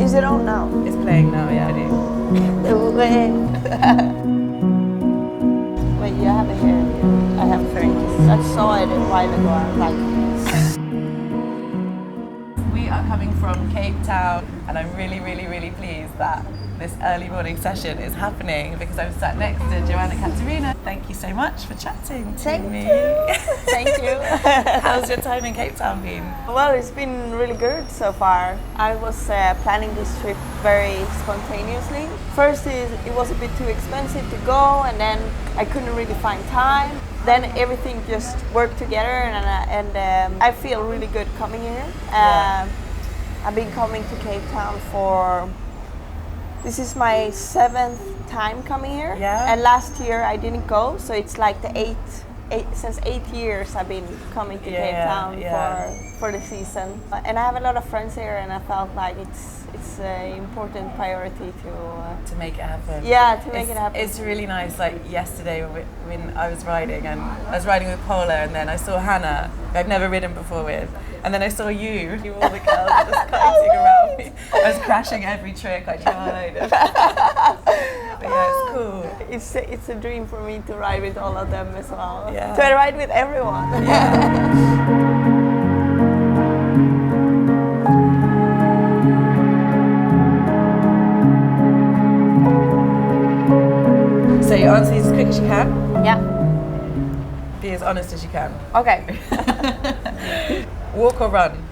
Is it on now? It's playing now, yeah, I do. Wait, you have it here. I have friends. I saw it a while ago. I was like, We are coming from Cape Town, and I'm really, really, really pleased that this early morning session is happening because I'm sat next to Johanna-Catharina. Thank you so much for chatting to me. Thank you. How's your time in Cape Town been? Well, it's been really good so far. I was planning this trip very spontaneously. First, it was a bit too expensive to go, and then I couldn't really find time. Then everything just worked together, and I feel really good coming here. I've been coming to Cape Town for... This is my 7th time coming here, and last year I didn't go, so it's like the since 8 years I've been coming to Cape Town for the season. And I have a lot of friends here, and I felt like it's an important priority to make it happen. Yeah, to make it happen. It's really nice. Like yesterday when I was riding, and I was riding with Paula, and then I saw Hannah, who I've never ridden before with, and then I saw you all the girls were just kiting around me. I was crashing every trick I tried. But yeah, it's cool. It's a dream for me to ride with all of them as well. Yeah. To ride with everyone. So you answer these as quick as you can. Yeah. Be as honest as you can. Okay. Walk or run?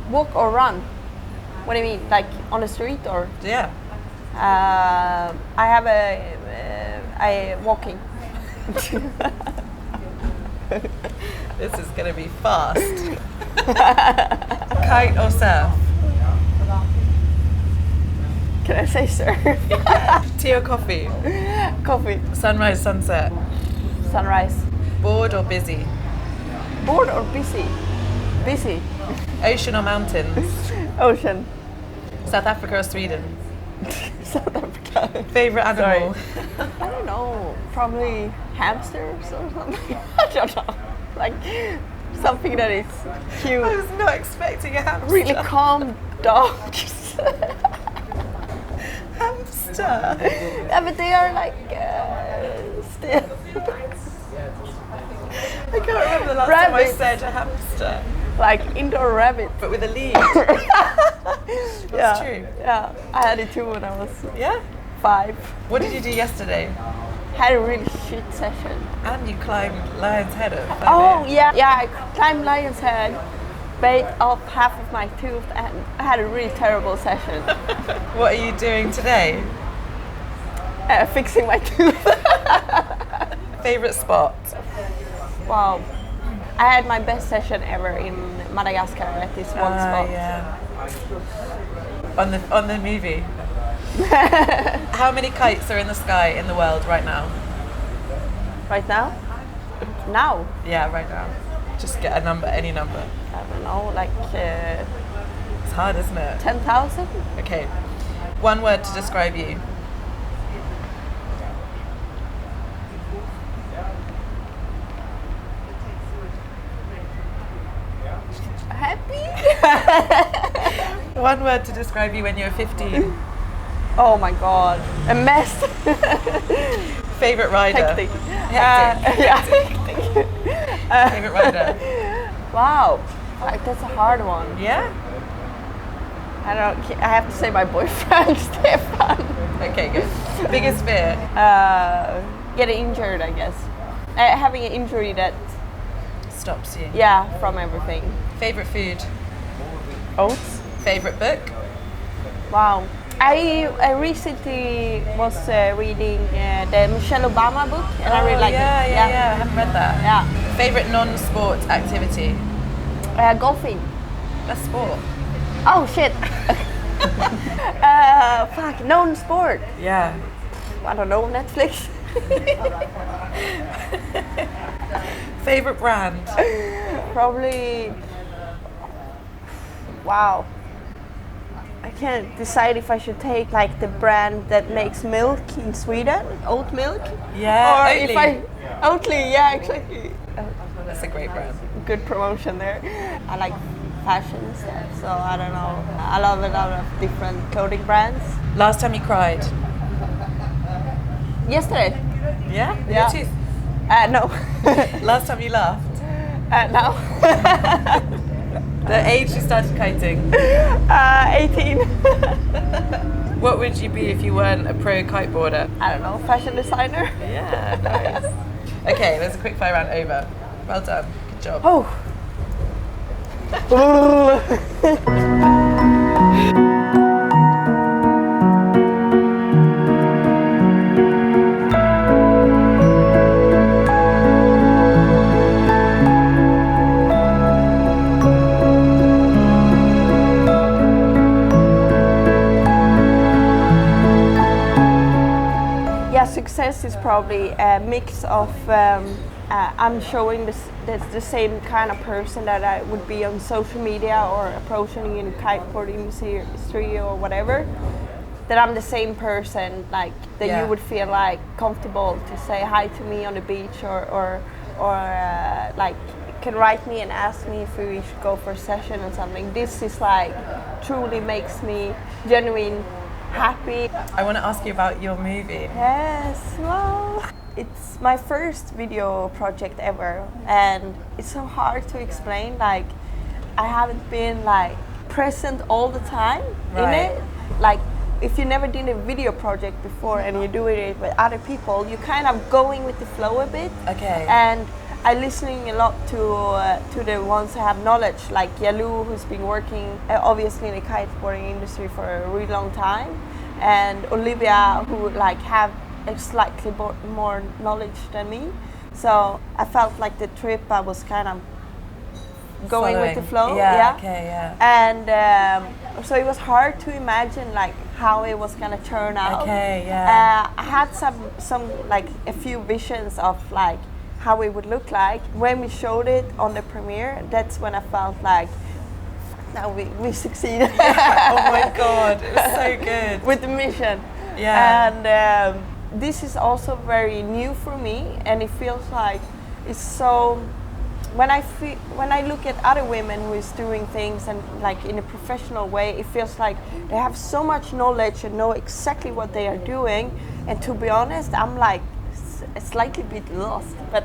Walk or run? What do you mean? Like on the street or? Yeah. I have a walking. This is gonna be fast. Kite or surf? Can I say surf? Tea or coffee? Coffee. Sunrise, sunset? Sunrise. Bored or busy? Bored or busy? Busy. Ocean or mountains? Ocean. South Africa or Sweden? South Africa. Favorite animal? I don't know. Probably hamsters or something. I don't know. Like something that is cute. I was not expecting a hamster. Really calm dogs. Hamster? Yeah, but they are like still. I can't remember the last time I said a hamster. Like indoor rabbit. But with a lead. That's true. Yeah, I had it too when I was 5. What did you do yesterday? Had a really shit session. And you climbed Lion's Head at 5 Oh a.m. yeah, I climbed Lion's Head, bit off half of my tooth, and I had a really terrible session. What are you doing today? Fixing my tooth. Favorite spot? Wow, I had my best session ever in Madagascar at this one spot. Yeah. On the movie. How many kites are in the sky in the world right now? Right now? Now? Yeah, right now. Just get a number, any number. I don't know, like It's hard, isn't it? 10,000? Okay. One word to describe you. Happy? One word to describe you when you were 15. Oh my god, a mess. Favorite rider? Hectic. Hectic. Favorite rider? Wow, like that's a hard one. Yeah? I don't. I have to say my boyfriend Stefan. Okay, good. Biggest fear? Getting injured, I guess. Having an injury that stops you. Yeah, from everything. Favorite food? Oats. Favorite book? Wow. I recently was reading the Michelle Obama book, and I really liked it. Yeah, I haven't read that. Yeah. Favorite non-sport activity? Golfing. That's sport. Oh shit. Fuck, non-sport. Yeah. I don't know, Netflix. Favorite brand? Probably. Wow. I can't decide if I should take like the brand that makes milk in Sweden, oat milk. Yeah. Or Oatly. if I Oatly, yeah, exactly. That's a great brand. Good promotion there. I like fashion stuff. So I don't know. I love a lot of different clothing brands. Last time you cried? Yesterday. Yeah? Yeah. Your tooth? No. Last time you laughed? No. The age you started kiting? 18. What would you be if you weren't a pro kiteboarder? I don't know, fashion designer. Yeah, nice. Okay, there's a quick fire round over. Well done. Good job. Oh. Yeah, success is probably a mix of I'm showing the same kind of person that I would be on social media or approaching in kiteboard industry or whatever. That I'm the same person, like that you would feel like comfortable to say hi to me on the beach or like can write me and ask me if we should go for a session or something. This is like truly makes me genuine happy. I want to ask you about your movie. Yes, well, it's my first video project ever, and it's so hard to explain. Like, I haven't been like present all the time in it. Like, if you never did a video project before and you're doing it with other people, you're kind of going with the flow a bit. Okay. And I'm listening a lot to the ones who have knowledge, like Yalu, who's been working obviously in the kiteboarding industry for a really long time, and Olivia, who like have a slightly more knowledge than me. So I felt like the trip I was kind of going with the flow. Yeah. Okay. Yeah. And so it was hard to imagine like how it was gonna turn out. Okay. Yeah. I had some like a few visions of like how it would look like. When we showed it on the premiere, that's when I felt like, now we succeeded. Oh my God, it was so good. With the mission. Yeah. And this is also very new for me, and it feels like it's so, when I look at other women who is doing things and like in a professional way, it feels like they have so much knowledge and know exactly what they are doing, and to be honest, I'm like a slightly bit lost. But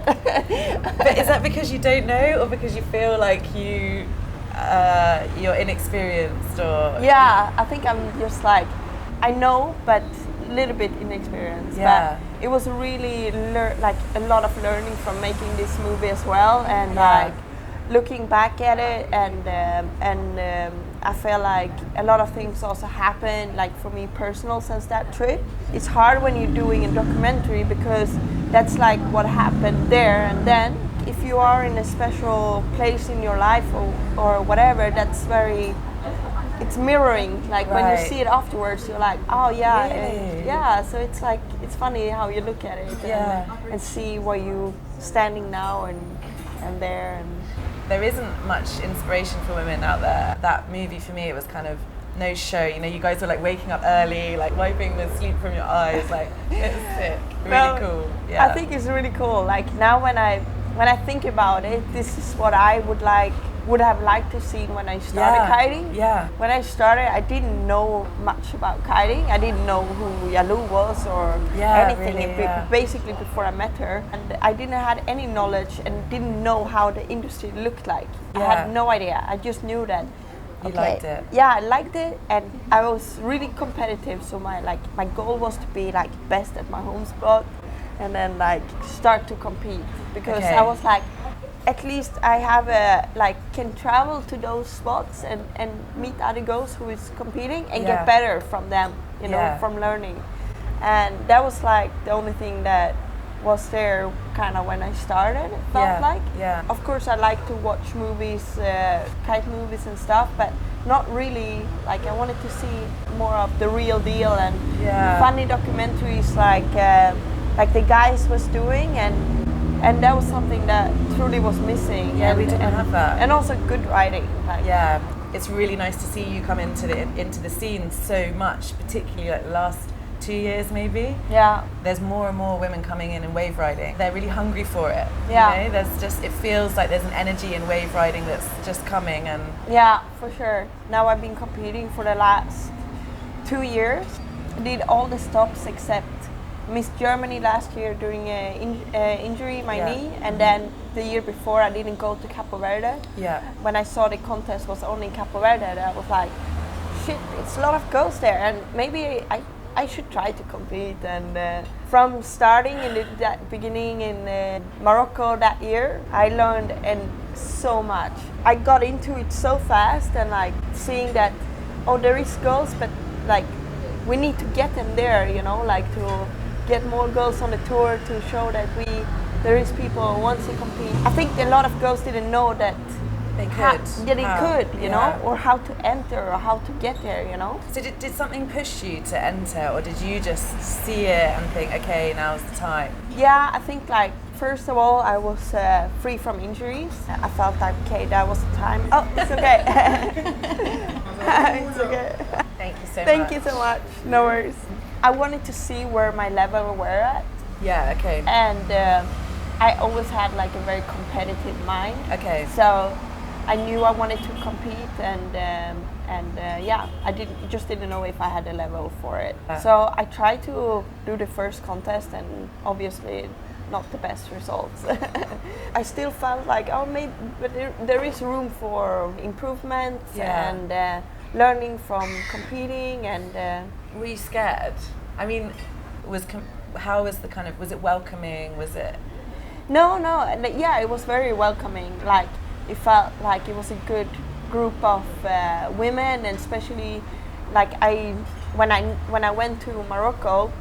is that because you don't know, or because you feel like you're inexperienced, or? Yeah, I think I'm just like, I know, but a little bit inexperienced. Yeah. But it was really like a lot of learning from making this movie as well, and like looking back at it, and I feel like a lot of things also happened, like for me personal, since that trip. It's hard when you're doing a documentary because that's like what happened there and then. If you are in a special place in your life or whatever, that's very, it's mirroring. Like when you see it afterwards, you're like, oh yeah, really? Yeah. So it's like, it's funny how you look at it and see where you standing now and there. And there isn't much inspiration for women out there. That movie for me, it was kind of no show. You know, you guys were like waking up early, like wiping the sleep from your eyes. Like, it was sick. Really cool. Yeah. I think it's really cool. Like now when I think about it, this is what I would have liked to see when I started kiting. Yeah. When I started, I didn't know much about kiting. I didn't know who Yalu was or anything. Really, basically before I met her, and I didn't have any knowledge and didn't know how the industry looked like. I had no idea. I just knew that. You liked it. Yeah, I liked it, and I was really competitive. So my goal was to be like best at my home spot, and then like start to compete, because I was like, at least I have can travel to those spots and meet other girls who is competing and get better from them, you know, from learning. And that was like the only thing that was there kind of when I started, it felt like. Yeah. Of course I like to watch movies, kite movies and stuff, but not really, like I wanted to see more of the real deal and funny documentaries like the guys was doing, and that was something that truly was missing. Yeah, we didn't have that. And also good writing. Like. Yeah, it's really nice to see you come into the scene so much, particularly like the last 2 years maybe. Yeah. There's more and more women coming in wave riding. They're really hungry for it. Yeah. You know, it feels like there's an energy in wave riding that's just coming. And yeah, for sure. Now I've been competing for the last 2 years. I did all the stops except missed Germany last year during an injury in my knee, and then the year before I didn't go to Capo Verde. Yeah. When I saw the contest was only in Capo Verde, I was like, shit, it's a lot of girls there, and maybe I should try to compete. And from starting in that beginning in Morocco that year, I learned so much. I got into it so fast, and like seeing that, oh, there is girls, but like we need to get them there, you know, like to get more girls on the tour, to show that there is people who want to compete. I think a lot of girls didn't know that they could. You know, or how to enter or how to get there, you know. So did something push you to enter, or did you just see it and think, okay, now's the time? Yeah, I think like first of all I was free from injuries. I felt like, okay, that was the time. Oh, it's okay. It's okay. Thank you so much. Thank you so much. No worries. I wanted to see where my level were at. Yeah, okay. And I always had like a very competitive mind. Okay. So I knew I wanted to compete, and yeah, I just didn't know if I had the level for it. So I tried to do the first contest, and obviously not the best results. I still felt like, oh, maybe, but there is room for improvement and learning from competing. And were you scared? I mean, how was the kind of, was it welcoming? Was it? No, yeah, it was very welcoming. Like, it felt like it was a good group of women, and especially like when I went to Morocco,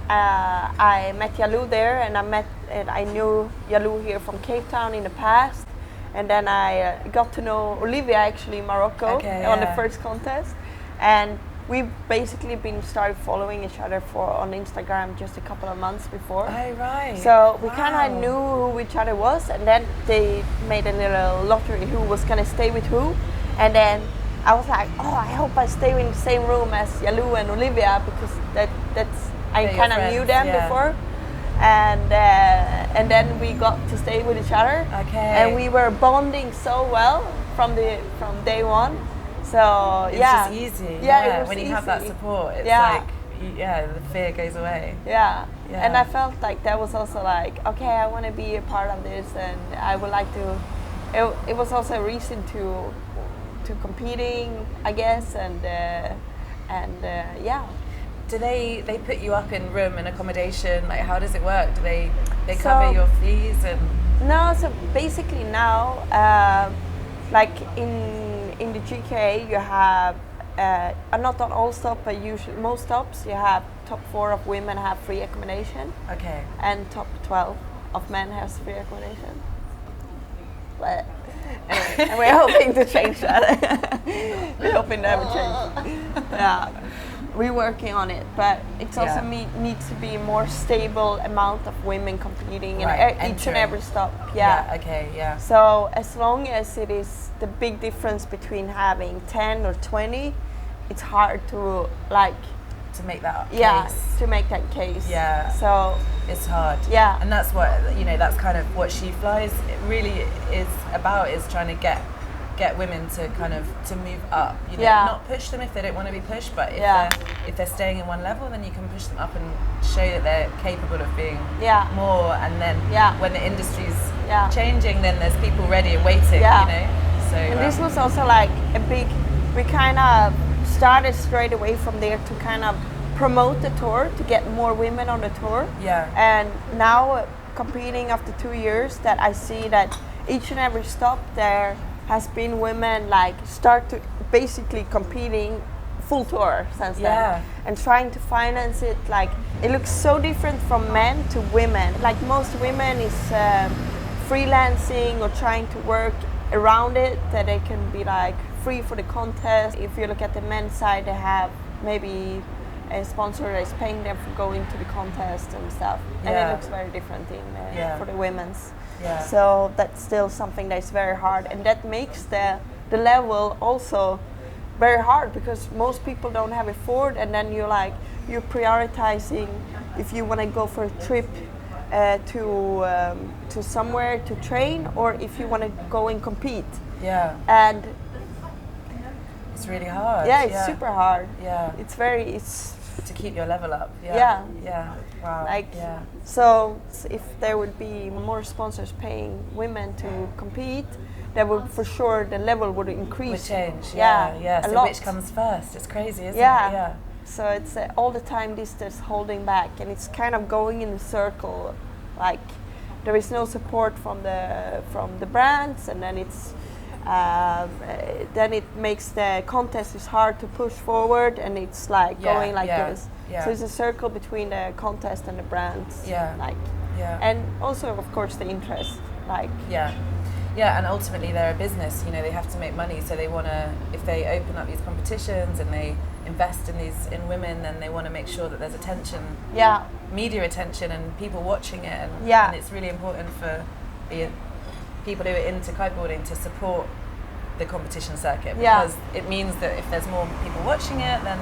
I met Yalou there, and I knew Yalou here from Cape Town in the past, and then I got to know Olivia actually in Morocco on the first contest, and we've basically been started following each other on Instagram just a couple of months before. Oh, right. So we kind of knew who each other was, and then they made a little lottery who was gonna stay with who, and then I was like, oh, I hope I stay in the same room as Yalou and Olivia, because that's I kind of knew them before, and then we got to stay with each other. Okay. And we were bonding so well from day one. So it's just easy. Yeah, when you have that support, it's like the fear goes away. Yeah. And I felt like that was also like, okay, I want to be a part of this, and I would like to. It was also a reason to competing, I guess, and yeah. Do they put you up in room and accommodation? Like, how does it work? Do they cover your fees? And no, so basically now, like in the GKA, you have not on all stops, but usually most stops, you have top 4 of women have free accommodation. Okay. And top 12 of men has free accommodation. But anyway, and we're hoping to change that. We're hoping never change. Yeah. We're working on it, but it's also needs to be more stable amount of women competing in each and every stop. So as long as it is the big difference between having 10 or 20, it's hard to make that case. To make that case. Yeah. So it's hard. Yeah. And that's what that's kind of what She Flies really is about, is trying to get women to kind of to move up, not push them if they don't want to be pushed, but if they're staying in one level, then you can push them up and show that they're capable of being more, and then when the industry's changing, then there's people ready and waiting, So and this was also like we kind of started straight away from there to kind of promote the tour, to get more women on the tour. And now competing after 2 years, that I see that each and every stop there has been women start to basically competing full tour since then, and trying to finance it. Like, it looks so different from men to women. Like, most women is freelancing or trying to work around it, that they can be free for the contest. If you look at the men's side, they have maybe a sponsor that is paying them for going to the contest and stuff, and it looks very different for the women's. So that's still something that's very hard, and that makes the level also very hard because most people don't have afford, and then you're prioritizing if you want to go for a trip to somewhere to train, or if you want to go and compete. Yeah. And it's really hard. Yeah, it's super hard. Yeah. It's to keep your level up. Yeah. Yeah. Wow. Yeah. So if there would be more sponsors paying women to compete, that would for sure the level would increase. Would change. Yeah. So lot. which comes first? It's crazy, isn't it? Yeah. So it's all the time this is holding back, and it's kind of going in a circle. Like there is no support from the brands, and then then it makes the contest is hard to push forward, and it's like going like this. Yeah. So it's a circle between the contest and the brands. Yeah. And also of course the interest. Yeah, and ultimately they're a business. You know, they have to make money, so they want to. If they open up these competitions and they invest in women, then they want to make sure that there's attention. Yeah. Media attention and people watching it. And it's really important for the people who are into kiteboarding to support the competition circuit, because it means that if there's more people watching it, then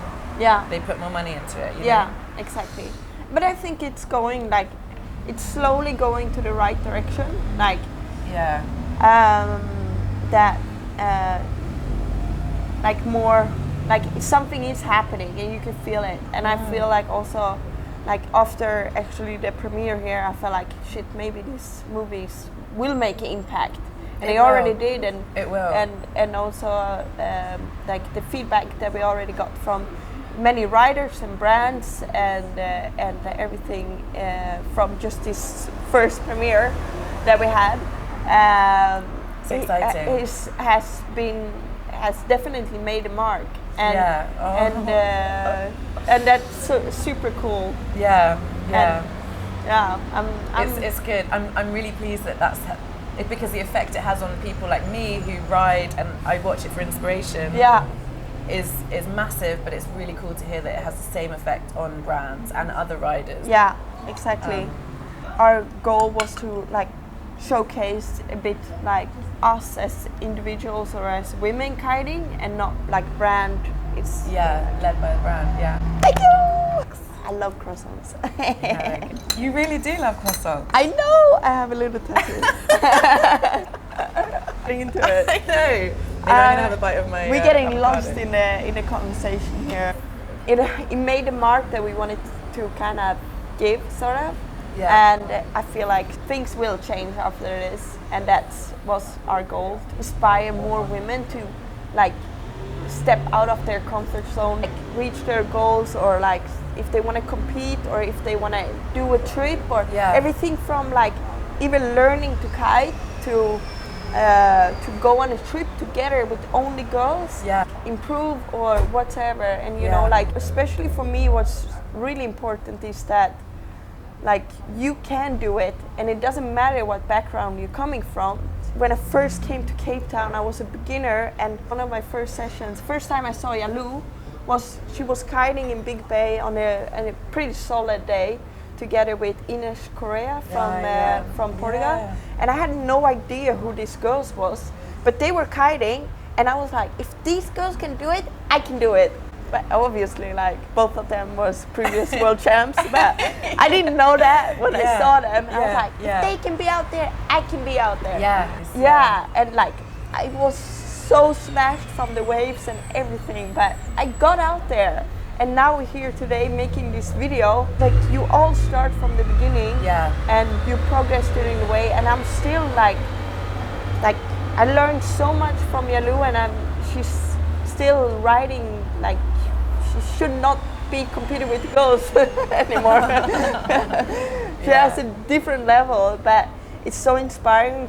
they put more money into it. You know? Exactly. But I think it's going it's slowly going to the right direction. More something is happening and you can feel it. And I feel like also after actually the premiere here, I felt like shit, maybe these movies will make an impact, and they already did, and it will. And also the feedback that we already got from many riders and brands and everything from just this first premiere that we had. It's exciting. Has definitely made a mark, and and that's super cool. It's good. I'm really pleased that's it's because the effect it has on people like me who ride, and I watch it for inspiration. Is massive, but it's really cool to hear that it has the same effect on brands and other riders. Yeah, exactly. Our goal was to showcase a bit us as individuals or as women kiting, and not brand. It's led by the brand. Yeah. Thank you. I love croissants. You really do love croissants. I know. I have a little tattoo. Into it. I know. I'm gonna have a bite of my. We're getting avocado. lost in the conversation here. It made a mark that we wanted to kind of give, sort of. Yeah. And I feel like things will change after this, and that was our goal: to inspire more women to step out of their comfort zone, reach their goals, or if they want to compete, or if they want to do a trip, or everything from even learning to kite to go on a trip together with only girls, improve or whatever. And you know, especially for me, what's really important is that you can do it, and it doesn't matter what background you're coming from. When I first came to Cape Town, I was a beginner, and one of my first sessions, first time I saw Yalu, she was kiting in Big Bay on a pretty solid day, together with Ines Correa from Portugal, and I had no idea who these girls was, but they were kiting, and I was like, if these girls can do it, I can do it. But obviously, both of them was previous world champs, but I didn't know that when I saw them. I was like, if they can be out there, I can be out there. And I was so smashed from the waves and everything, but I got out there. And now we're here today making this video. You all start from the beginning, and you progress during the way. And I'm still I learned so much from Yalu, and she's still riding she should not be competing with girls anymore. She has a different level, but it's so inspiring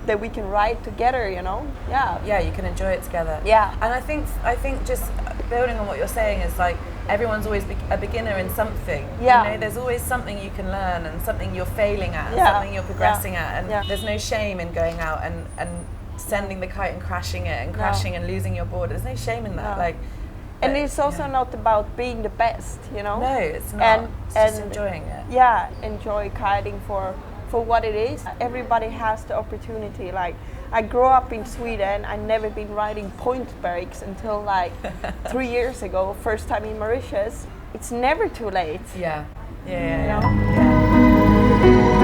that we can ride together, you know. You can enjoy it together. And I think just building on what you're saying is everyone's always a beginner in something. You know, there's always something you can learn, and something you're failing at, and something you're progressing at, and there's no shame in going out and sending the kite and crashing it and crashing and losing your board. There's no shame in that. And it's also not about being the best, you know. No, it's not. It's just enjoying it. Enjoy kiting for what it is. Everybody has the opportunity. I grew up in Sweden. I never been riding point breaks until like 3 years ago, first time in Mauritius. It's never too late. Yeah. You know? Yeah.